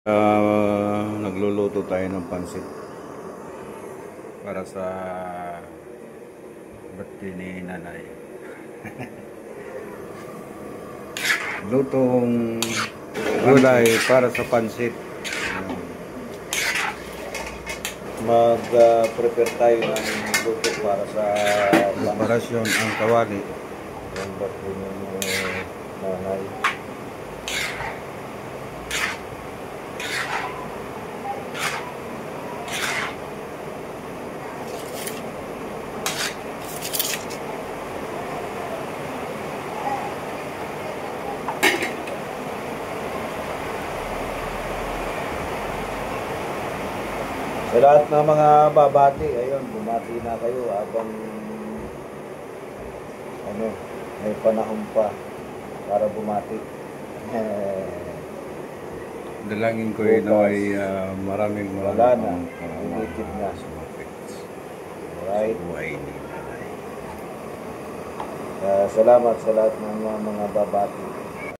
Nagluluto tayo ng pansit para sa birthday ni nanay. Lutong gulay para sa pansit. Mag-prepare tayo ng luto para sa preparasyon ang kawali ng birthday ni nanay. Sa lahat ng mga babati, ayun, bumati na kayo habang may panahon pa para bumati. Dalangin ko ay maraming wala na, umitit na. Right? Salamat sa lahat ng mga babati.